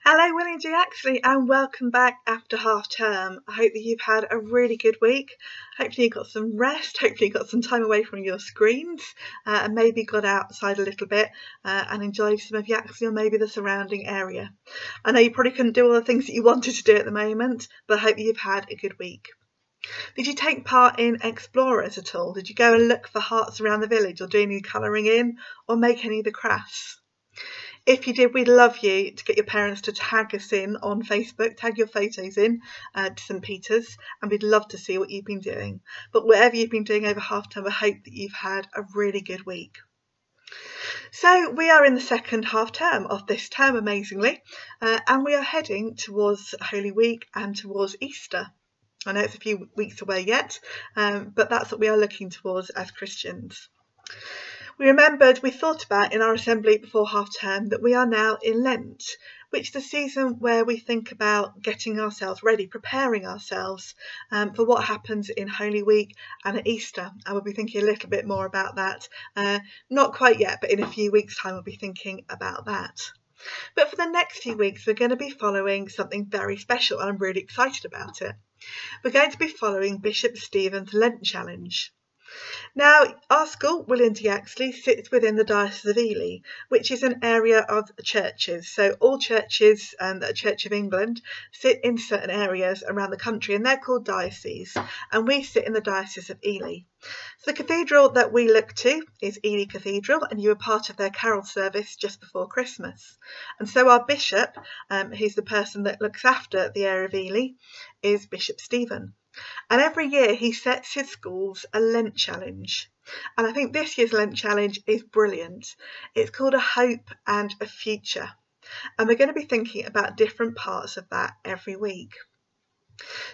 Hello, Willie and Yaxley, and welcome back after half term. I hope that you've had a really good week. Hopefully you got some rest, hopefully you got some time away from your screens, and maybe got outside a little bit and enjoyed some of Yaxley or maybe the surrounding area. I know you probably couldn't do all the things that you wanted to do at the moment, but I hope you've had a good week. Did you take part in Explorers at all? Did you go and look for hearts around the village or do any colouring in or make any of the crafts? If you did, we'd love you to get your parents to tag us in on Facebook, tag your photos in to St Peter's, and we'd love to see what you've been doing. But whatever you've been doing over half term, I hope that you've had a really good week. So we are in the second half term of this term, amazingly, and we are heading towards Holy Week and towards Easter. I know it's a few weeks away yet, but that's what we are looking towards as Christians. We thought about in our assembly before half term that we are now in Lent, which is the season where we think about getting ourselves ready, preparing ourselves for what happens in Holy Week and at Easter. And we'll be thinking a little bit more about that. Not quite yet, but in a few weeks' time we'll be thinking about that. But for the next few weeks we're going to be following something very special, and I'm really excited about it. We're going to be following Bishop Stephen's Lent Challenge. Now, our school, Willie and Yaxley, sits within the Diocese of Ely, which is an area of churches. So all churches that are Church of England sit in certain areas around the country, and they're called dioceses, and we sit in the Diocese of Ely. So the cathedral that we look to is Ely Cathedral, and you were part of their carol service just before Christmas. And so our bishop, who's the person that looks after the area of Ely, is Bishop Stephen. And every year he sets his schools a Lent challenge. And I think this year's Lent challenge is brilliant. It's called A Hope and a Future. And we're going to be thinking about different parts of that every week.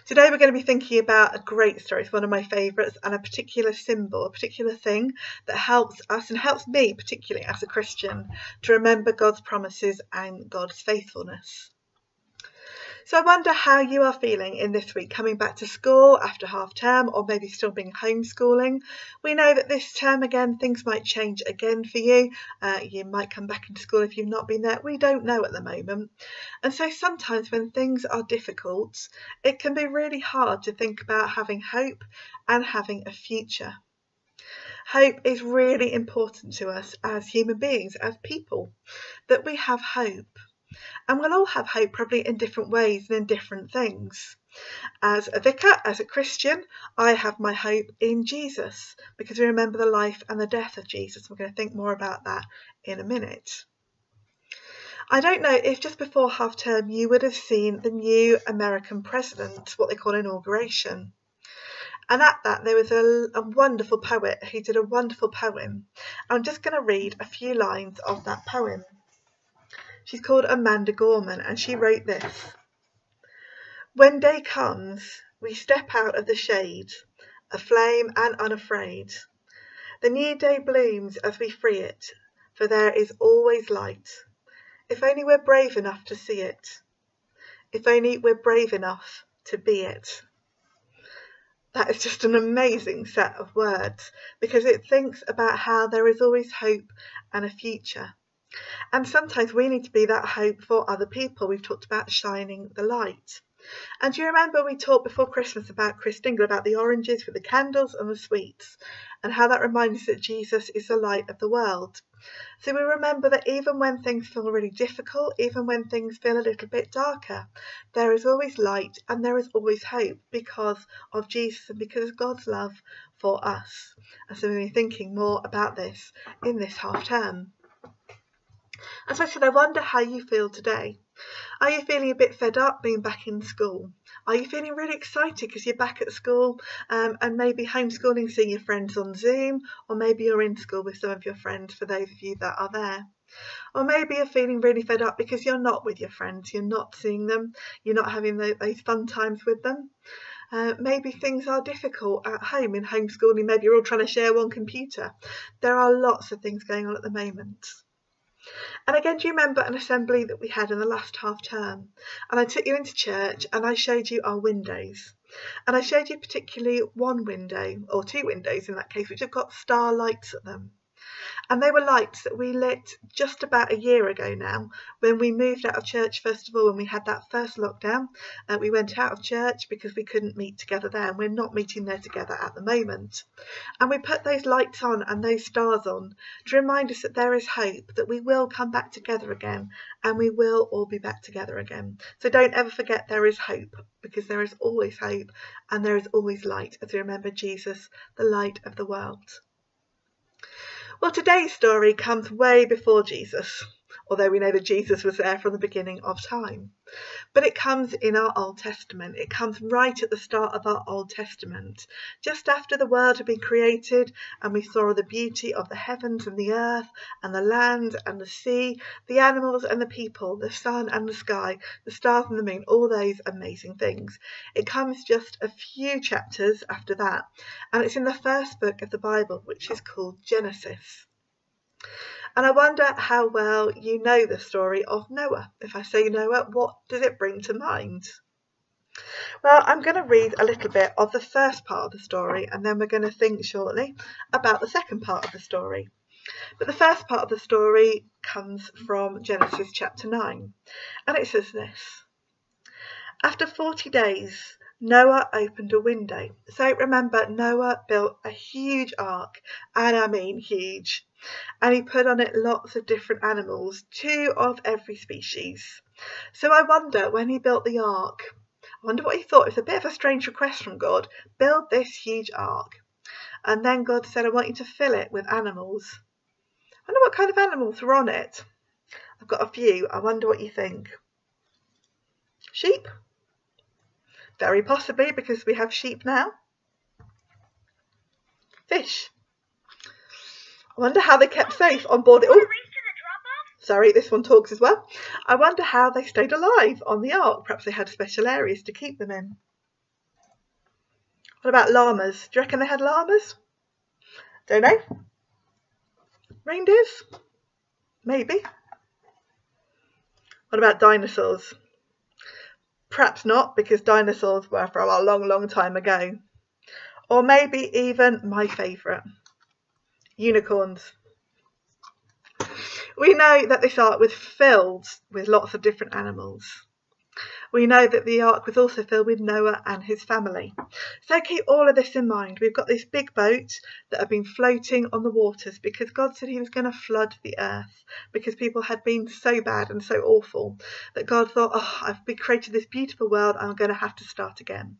Today we're going to be thinking about a great story. It's one of my favourites, and a particular symbol, a particular thing that helps us and helps me particularly as a Christian to remember God's promises and God's faithfulness. So I wonder how you are feeling in this week, coming back to school after half term, or maybe still being homeschooling. We know that this term again, things might change again for you. You might come back into school if you've not been there. We don't know at the moment. And so sometimes when things are difficult, it can be really hard to think about having hope and having a future. Hope is really important to us as human beings, as people, that we have hope. And we'll all have hope probably in different ways and in different things. As a vicar, as a Christian, I have my hope in Jesus, because we remember the life and the death of Jesus. We're going to think more about that in a minute. I don't know if just before half term you would have seen the new American president, what they call inauguration. And at that there was a wonderful poet who did a wonderful poem. I'm just going to read a few lines of that poem. She's called Amanda Gorman, and she wrote this. When day comes, we step out of the shade, aflame and unafraid. The new day blooms as we free it, for there is always light. If only we're brave enough to see it. If only we're brave enough to be it. That is just an amazing set of words, because it thinks about how there is always hope and a future. And sometimes we need to be that hope for other people. We've talked about shining the light. And do you remember we talked before Christmas about Chris Dingle, about the oranges with the candles and the sweets, and how that reminds us that Jesus is the light of the world. So we remember that even when things feel really difficult, even when things feel a little bit darker, there is always light and there is always hope because of Jesus and because of God's love for us. And so we'll be thinking more about this in this half term. As I said, I wonder how you feel today. Are you feeling a bit fed up being back in school? Are you feeling really excited because you're back at school and maybe homeschooling, seeing your friends on Zoom, or maybe you're in school with some of your friends for those of you that are there? Or maybe you're feeling really fed up because you're not with your friends, you're not seeing them, you're not having those fun times with them. Maybe things are difficult at home in homeschooling, maybe you're all trying to share one computer. There are lots of things going on at the moment. And again, do you remember an assembly that we had in the last half term? And I took you into church and I showed you our windows. And I showed you particularly one window, or two windows in that case, which have got star lights at them. And they were lights that we lit just about a year ago now, when we moved out of church. First of all, when we had that first lockdown, we went out of church because we couldn't meet together there, and we're not meeting there together at the moment. And we put those lights on and those stars on to remind us that there is hope, that we will come back together again, and we will all be back together again. So don't ever forget there is hope, because there is always hope and there is always light, as we remember Jesus, the light of the world. Well, today's story comes way before Jesus, although we know that Jesus was there from the beginning of time. But it comes in our Old Testament. It comes right at the start of our Old Testament, just after the world had been created and we saw the beauty of the heavens and the earth and the land and the sea, the animals and the people, the sun and the sky, the stars and the moon, all those amazing things. It comes just a few chapters after that, and it's in the first book of the Bible, which is called Genesis. And I wonder how well you know the story of Noah. If I say Noah, what does it bring to mind? Well, I'm going to read a little bit of the first part of the story, and then we're going to think shortly about the second part of the story. But the first part of the story comes from Genesis chapter 9, and it says this. After 40 days, Noah opened a window. So remember, Noah built a huge ark, and I mean huge. And he put on it lots of different animals, 2 of every species. So I wonder, when he built the ark, I wonder what he thought. It's a bit of a strange request from God. Build this huge ark. And then God said, I want you to fill it with animals. I wonder what kind of animals were on it. I've got a few. I wonder what you think. Sheep? Very possibly, because we have sheep now. Fish? I wonder how they kept safe on board it. Oh, sorry, this one talks as well. I wonder how they stayed alive on the ark. Perhaps they had special areas to keep them in. What about llamas? Do you reckon they had llamas? Don't know. Reindeers? Maybe. What about dinosaurs? Perhaps not, because dinosaurs were from a long, long time ago. Or maybe even my favourite, unicorns. We know that this ark was filled with lots of different animals. We know that the ark was also filled with Noah and his family. So keep all of this in mind. We've got this big boat that have been floating on the waters because God said he was going to flood the earth, because people had been so bad and so awful that God thought, oh, I've created this beautiful world, I'm going to have to start again.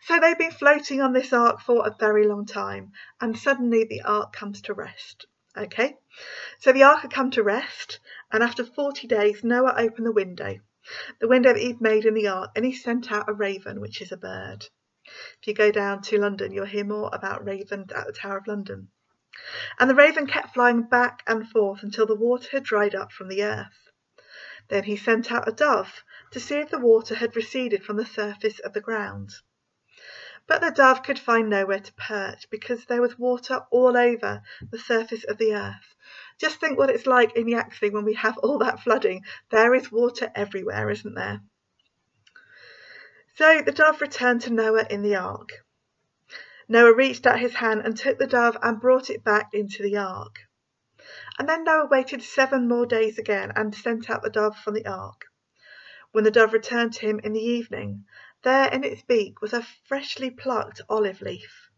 So they've been floating on this ark for a very long time, and suddenly the ark comes to rest. Okay, so the ark had come to rest, and after 40 days Noah opened the window that he'd made in the ark, and he sent out a raven, which is a bird. If you go down to London, you'll hear more about ravens at the Tower of London. And the raven kept flying back and forth until the water had dried up from the earth. Then he sent out a dove to see if the water had receded from the surface of the ground. But the dove could find nowhere to perch, because there was water all over the surface of the earth. Just think what it's like in Yaxley when we have all that flooding. There is water everywhere, isn't there? So the dove returned to Noah in the ark. Noah reached out his hand and took the dove and brought it back into the ark. And then Noah waited 7 more days again and sent out the dove from the ark. When the dove returned to him in the evening, there in its beak was a freshly plucked olive leaf.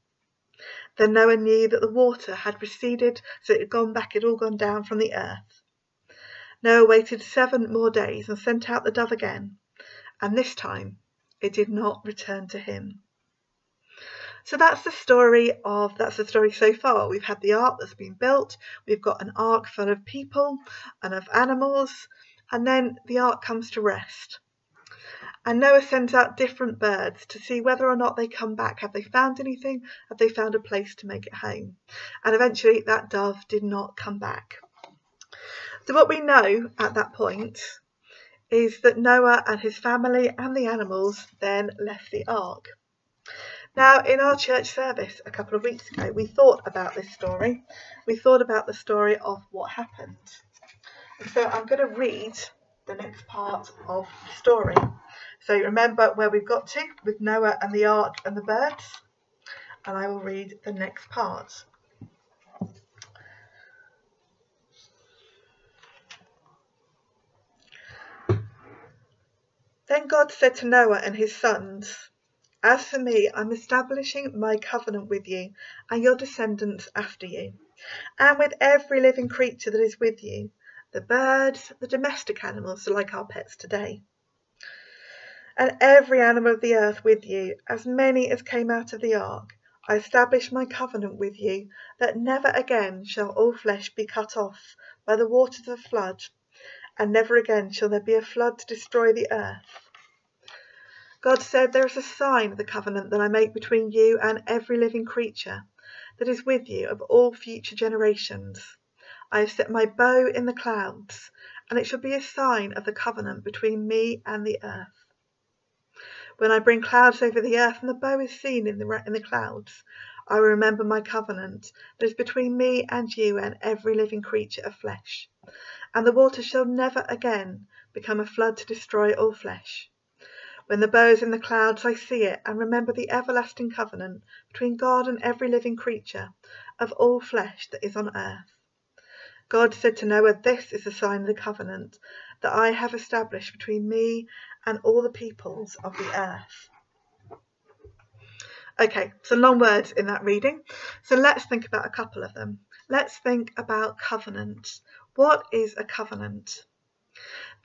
Then Noah knew that the water had receded, so it had all gone down from the earth. Noah waited 7 more days and sent out the dove again, and this time it did not return to him. So that's the story so far. We've had the ark that's been built, we've got an ark full of people and of animals, and then the ark comes to rest. And Noah sends out different birds to see whether or not they come back. Have they found anything? Have they found a place to make it home? And eventually that dove did not come back. So what we know at that point is that Noah and his family and the animals then left the ark. Now, in our church service a couple of weeks ago, we thought about this story. We thought about the story of what happened. And so I'm going to read the next part of the story. So remember where we've got to with Noah and the ark and the birds, and I will read the next part. Then God said to Noah and his sons, "As for me, I'm establishing my covenant with you and your descendants after you, and with every living creature that is with you, the birds, the domestic animals, so like our pets today, and every animal of the earth with you, as many as came out of the ark. I establish my covenant with you, that never again shall all flesh be cut off by the waters of a flood, and never again shall there be a flood to destroy the earth." God said, "There is a sign of the covenant that I make between you and every living creature that is with you of all future generations. I have set my bow in the clouds, and it shall be a sign of the covenant between me and the earth. When I bring clouds over the earth and the bow is seen in the clouds, I will remember my covenant that is between me and you and every living creature of flesh. And the water shall never again become a flood to destroy all flesh. When the bow is in the clouds, I see it and remember the everlasting covenant between God and every living creature of all flesh that is on earth." God said to Noah, "This is the sign of the covenant that I have established between me and all the peoples of the earth." Okay, some long words in that reading. So let's think about a couple of them. Let's think about covenant. What is a covenant?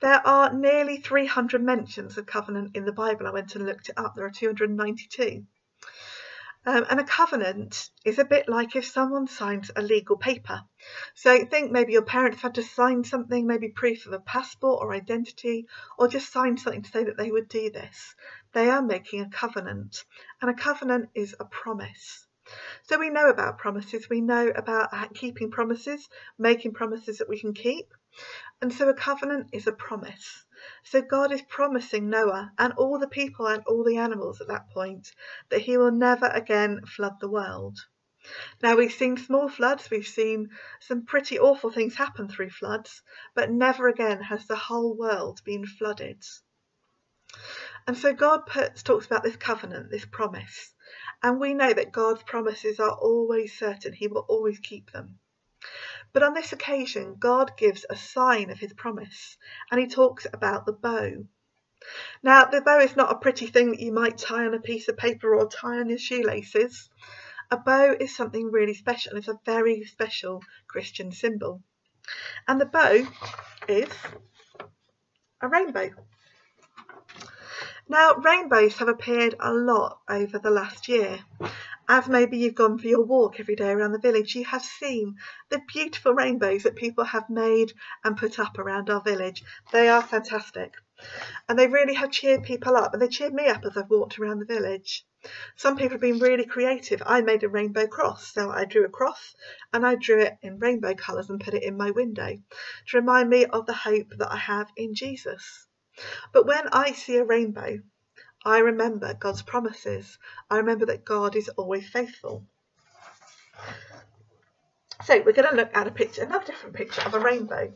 There are nearly 300 mentions of covenant in the Bible. I went and looked it up. There are 292. And a covenant is a bit like if someone signs a legal paper. So think maybe your parents had to sign something, maybe proof of a passport or identity, or just sign something to say that they would do this. They are making a covenant, and a covenant is a promise. So we know about promises, we know about keeping promises, making promises that we can keep. And so a covenant is a promise. So God is promising Noah and all the people and all the animals at that point that he will never again flood the world. Now, we've seen small floods, we've seen some pretty awful things happen through floods, but never again has the whole world been flooded. And so God talks about this covenant, this promise, and we know that God's promises are always certain. He will always keep them. But on this occasion, God gives a sign of his promise, and he talks about the bow. Now, the bow is not a pretty thing that you might tie on a piece of paper or tie on your shoelaces. A bow is something really special. It's a very special Christian symbol. And the bow is a rainbow. Now, rainbows have appeared a lot over the last year. As maybe you've gone for your walk every day around the village, you have seen the beautiful rainbows that people have made and put up around our village. They are fantastic. And they really have cheered people up, and they cheered me up as I've walked around the village. Some people have been really creative. I made a rainbow cross, so I drew a cross and I drew it in rainbow colours and put it in my window to remind me of the hope that I have in Jesus. But when I see a rainbow, I remember God's promises. I remember that God is always faithful. So we're going to look at another different picture of a rainbow.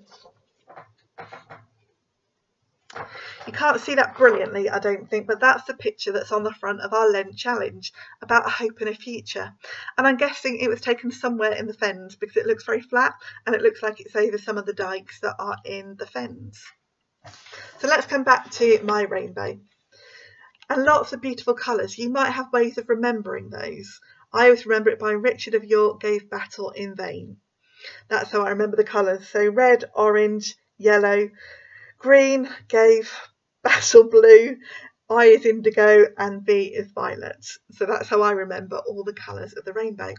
You can't see that brilliantly, I don't think, but that's the picture that's on the front of our Lent challenge about a hope and a future. And I'm guessing it was taken somewhere in the fens because it looks very flat and it looks like it's over some of the dikes that are in the fens. So let's come back to my rainbow. And lots of beautiful colours. You might have ways of remembering those. I always remember it by Richard of York gave battle in vain. That's how I remember the colours. So red, orange, yellow, green gave battle blue, I is indigo, and V is violet. So that's how I remember all the colours of the rainbow.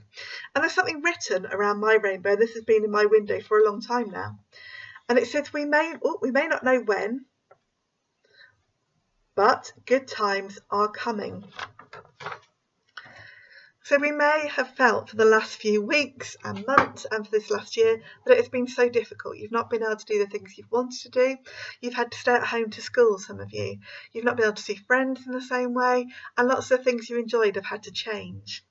And there's something written around my rainbow. This has been in my window for a long time now. And it says, we may not know when, but good times are coming. So we may have felt for the last few weeks and months and for this last year that it has been so difficult. You've not been able to do the things you've wanted to do. You've had to stay at home to school, some of you. You've not been able to see friends in the same way, and lots of things you enjoyed have had to change.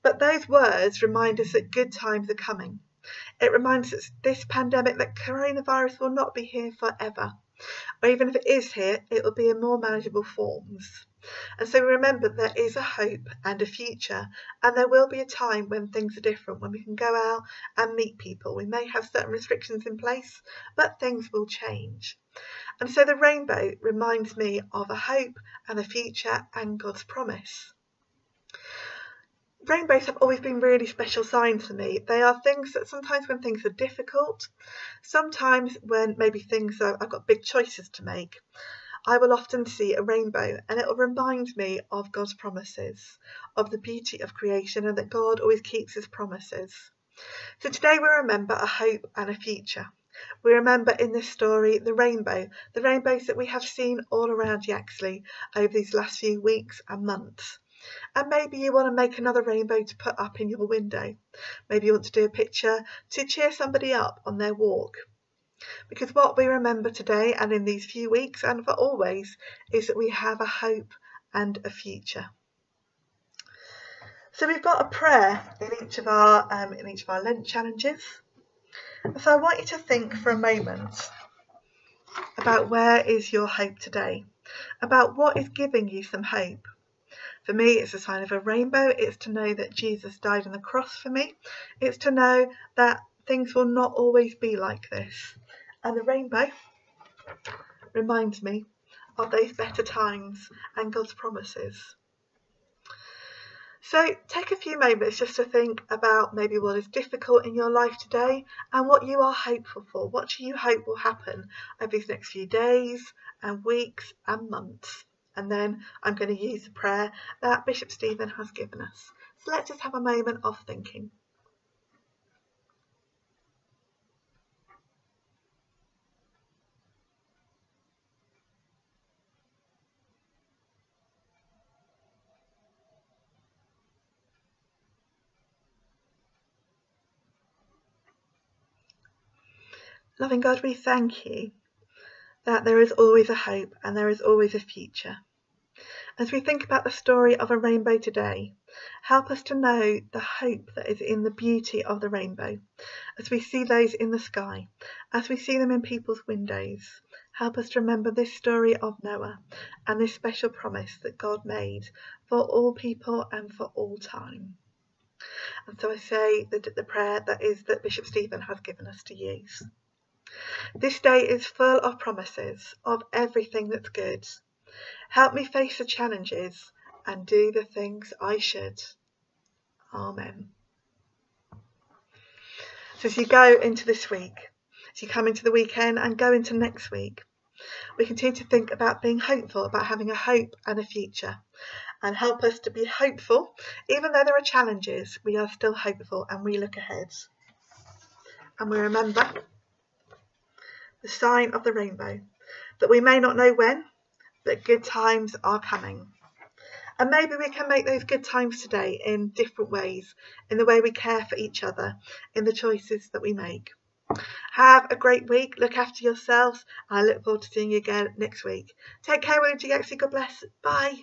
But those words remind us that good times are coming. It reminds us this pandemic, that coronavirus will not be here forever. Or even if it is here, it will be in more manageable forms. And so remember, there is a hope and a future, and there will be a time when things are different, when we can go out and meet people. We may have certain restrictions in place, but things will change. And so the rainbow reminds me of a hope and a future and God's promise. Rainbows have always been really special signs for me. They are things that sometimes when things are difficult, sometimes when maybe things are, I've got big choices to make, I will often see a rainbow, and it will remind me of God's promises, of the beauty of creation, and that God always keeps his promises. So today we remember a hope and a future. We remember in this story the rainbows that we have seen all around Yaxley over these last few weeks and months. And maybe you want to make another rainbow to put up in your window. Maybe you want to do a picture to cheer somebody up on their walk. Because what we remember today and in these few weeks and for always is that we have a hope and a future. So we've got a prayer in each of our Lent challenges. So I want you to think for a moment about where is your hope today, about what is giving you some hope. For me, it's a sign of a rainbow. It's to know that Jesus died on the cross for me. It's to know that things will not always be like this. And the rainbow reminds me of those better times and God's promises. So take a few moments just to think about maybe what is difficult in your life today and what you are hopeful for. What do you hope will happen over these next few days and weeks and months? And then I'm going to use the prayer that Bishop Stephen has given us. So let's just have a moment of thinking. Loving God, we thank you that there is always a hope and there is always a future. As we think about the story of a rainbow today, help us to know the hope that is in the beauty of the rainbow. As we see those in the sky, as we see them in people's windows, help us to remember this story of Noah and this special promise that God made for all people and for all time. And so I say the prayer that Bishop Stephen has given us to use. This day is full of promises of everything that's good. Help me face the challenges and do the things I should. Amen. So as you go into this week, as you come into the weekend and go into next week, we continue to think about being hopeful, about having a hope and a future. And help us to be hopeful. Even though there are challenges, we are still hopeful and we look ahead. And we remember the sign of the rainbow, that we may not know when, but good times are coming. And maybe we can make those good times today in different ways, in the way we care for each other, in the choices that we make. Have a great week, look after yourselves, and I look forward to seeing you again next week. Take care, won't you, Yaxley? God bless. Bye.